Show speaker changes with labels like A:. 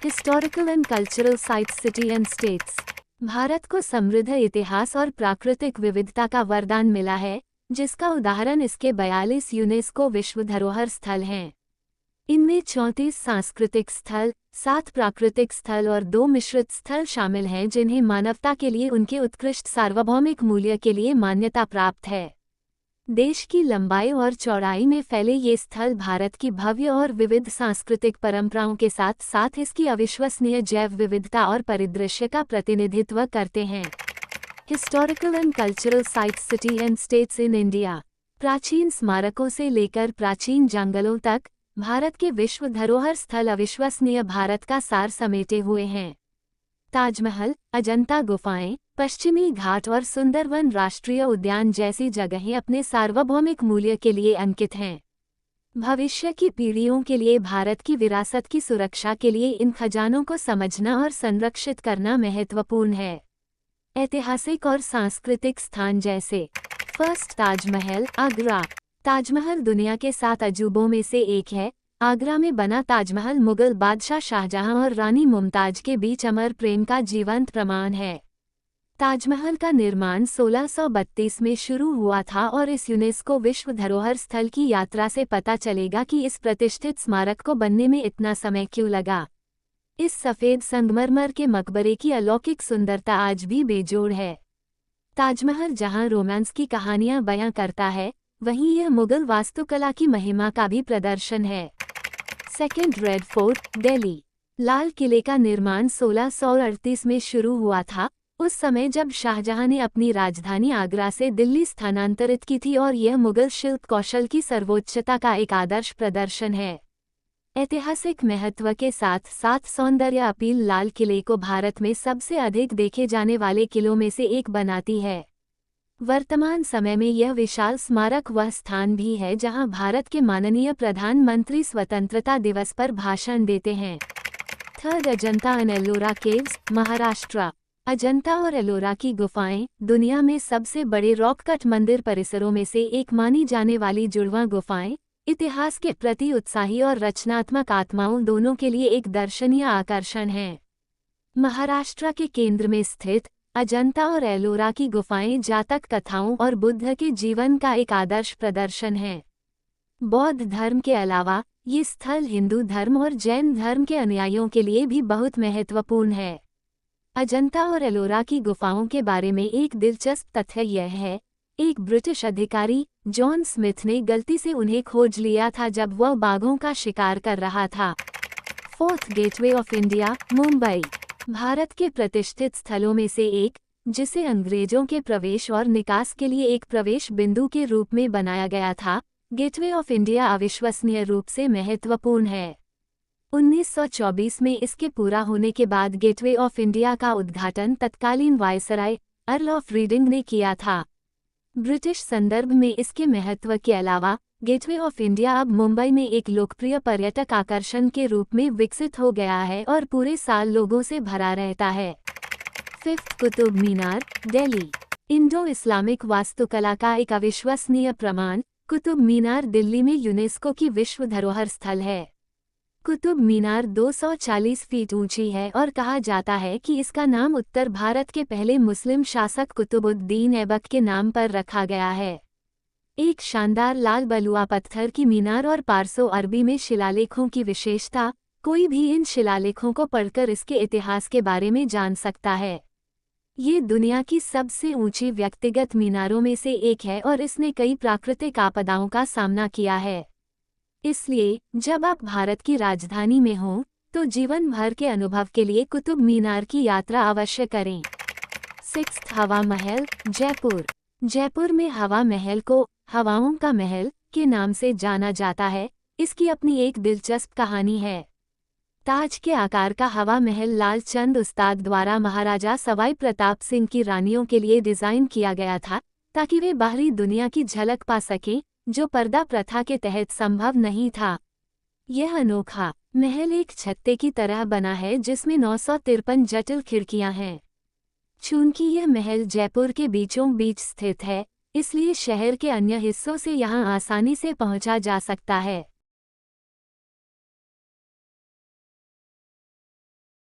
A: Historical and cultural sites, city and states. Bharat को समृद्ध इतिहास और प्राकृतिक विविधता का वरदान मिला है, जिसका उदाहरण इसके 42 यूनेस्को विश्व धरोहर स्थल हैं। इनमें 34 सांस्कृतिक स्थल, 7 प्राकृतिक स्थल और 2 मिश्रित स्थल शामिल हैं, जिन्हें मानवता के लिए उनके उत्कृष्ट सार्वभौमिक मूल्य के लिए मान्यता प्राप्त है। देश की लंबाई और चौड़ाई में फैले ये स्थल भारत की भव्य और विविध सांस्कृतिक परंपराओं के साथ साथ इसकी अविश्वसनीय जैव विविधता और परिदृश्य का प्रतिनिधित्व करते हैं। Historical and cultural sites, city and states in India. प्राचीन स्मारकों से लेकर प्राचीन जंगलों तक भारत के विश्व धरोहर स्थल अविश्वसनीय भारत का सार समेटे हुए हैं। ताजमहल, अजंता गुफाएं, पश्चिमी घाट और सुंदरवन राष्ट्रीय उद्यान जैसी जगहें अपने सार्वभौमिक मूल्य के लिए अंकित हैं। भविष्य की पीढ़ियों के लिए भारत की विरासत की सुरक्षा के लिए इन खजानों को समझना और संरक्षित करना महत्वपूर्ण है। ऐतिहासिक और सांस्कृतिक स्थान जैसे फर्स्ट ताजमहल, आगरा। ताजमहल दुनिया के 7 अजूबों में से एक है। आगरा में बना ताजमहल मुगल बादशाह शाहजहां और रानी मुमताज के बीच अमर प्रेम का जीवंत प्रमाण है। ताजमहल का निर्माण 1632 में शुरू हुआ था और इस यूनेस्को विश्व धरोहर स्थल की यात्रा से पता चलेगा कि इस प्रतिष्ठित स्मारक को बनने में इतना समय क्यों लगा। इस सफ़ेद संगमरमर के मकबरे की अलौकिक सुंदरता आज भी बेजोड़ है। ताजमहल जहां रोमांस की कहानियां बयां करता है, वहीं यह मुगल वास्तुकला की महिमा का भी प्रदर्शन है। Second Red Fort, Delhi. लाल किले का निर्माण 1638 में शुरू हुआ था, उस समय जब शाहजहां ने अपनी राजधानी आगरा से दिल्ली स्थानांतरित की थी, और यह मुगल शिल्प कौशल की सर्वोच्चता का एक आदर्श प्रदर्शन है। ऐतिहासिक महत्व के साथ साथ सौंदर्य अपील लाल किले को भारत में सबसे अधिक देखे जाने वाले किलों में से एक बनाती है। वर्तमान समय में यह विशाल स्मारक वह स्थान भी है जहां भारत के माननीय प्रधानमंत्री स्वतंत्रता दिवस पर भाषण देते हैं। Third, Ajanta and Ellora caves, Maharashtra. Ajanta और एलोरा की गुफाएं दुनिया में सबसे बड़े रॉक कट मंदिर परिसरों में से एक मानी जाने वाली जुड़वां गुफाएं इतिहास के प्रति उत्साही और रचनात्मक आत्माओं दोनों के लिए एक दर्शनीय आकर्षण हैं। महाराष्ट्र के केंद्र में स्थित अजंता और एलोरा की गुफाएं जातक कथाओं और बुद्ध के जीवन का एक आदर्श प्रदर्शन है। बौद्ध धर्म के अलावा ये स्थल हिंदू धर्म और जैन धर्म के अनुयायियों के लिए भी बहुत महत्वपूर्ण है। अजंता और एलोरा की गुफाओं के बारे में एक दिलचस्प तथ्य यह है, एक ब्रिटिश अधिकारी जॉन स्मिथ ने गलती से उन्हें खोज लिया था जब वह बाघों का शिकार कर रहा था। Fourth, gateway of India, Mumbai. Bharat के प्रतिष्ठित स्थलों में से एक, जिसे अंग्रेजों के प्रवेश और निकास के लिए एक प्रवेश बिंदु के रूप में बनाया गया था, गेटवे ऑफ इंडिया अविश्वसनीय रूप से महत्वपूर्ण है। 1924 में इसके पूरा होने के बाद गेटवे ऑफ इंडिया का उद्घाटन तत्कालीन वायसराय अर्ल ऑफ रीडिंग ने किया था। ब्रिटिश संदर्भ में इसके महत्व के अलावा गेटवे ऑफ इंडिया अब मुंबई में एक लोकप्रिय पर्यटक आकर्षण के रूप में विकसित हो गया है और पूरे साल लोगों से भरा रहता है। Fifth, Qutub Minar, Delhi. Indo Islamic वास्तुकला का एक अविश्वसनीय प्रमाण कुतुब मीनार दिल्ली में यूनेस्को की विश्व धरोहर स्थल है। कुतुब मीनार 240 फीट ऊंची है और कहा जाता है कि इसका नाम उत्तर भारत के पहले मुस्लिम शासक कुतुबुद्दीन ऐबक के नाम पर रखा गया है। एक शानदार लाल बलुआ पत्थर की मीनार और पारसो अरबी में शिलालेखों की विशेषता, कोई भी इन शिलालेखों को पढ़कर इसके इतिहास के बारे में जान सकता है। ये दुनिया की सबसे ऊंची व्यक्तिगत मीनारों में से एक है और इसने कई प्राकृतिक आपदाओं का सामना किया है। इसलिए जब आप भारत की राजधानी में हों, तो जीवन भर के अनुभव के लिए कुतुब मीनार की यात्रा अवश्य करें। सिक्स्थ, हवा महल, जयपुर। जयपुर में हवा महल को हवाओं का महल के नाम से जाना जाता है। इसकी अपनी एक दिलचस्प कहानी है। ताज के आकार का हवा महल लाल चंद उस्ताद द्वारा महाराजा सवाई प्रताप सिंह की रानियों के लिए डिजाइन किया गया था, ताकि वे बाहरी दुनिया की झलक पा सकें, जो पर्दा प्रथा के तहत संभव नहीं था। यह अनोखा महल एक छत्ते की तरह बना है जिसमें 953 जटिल खिड़कियां हैं। चूंकि यह महल जयपुर के बीचों बीच स्थित है, इसलिए शहर के अन्य हिस्सों से यहां आसानी से पहुंचा जा सकता है।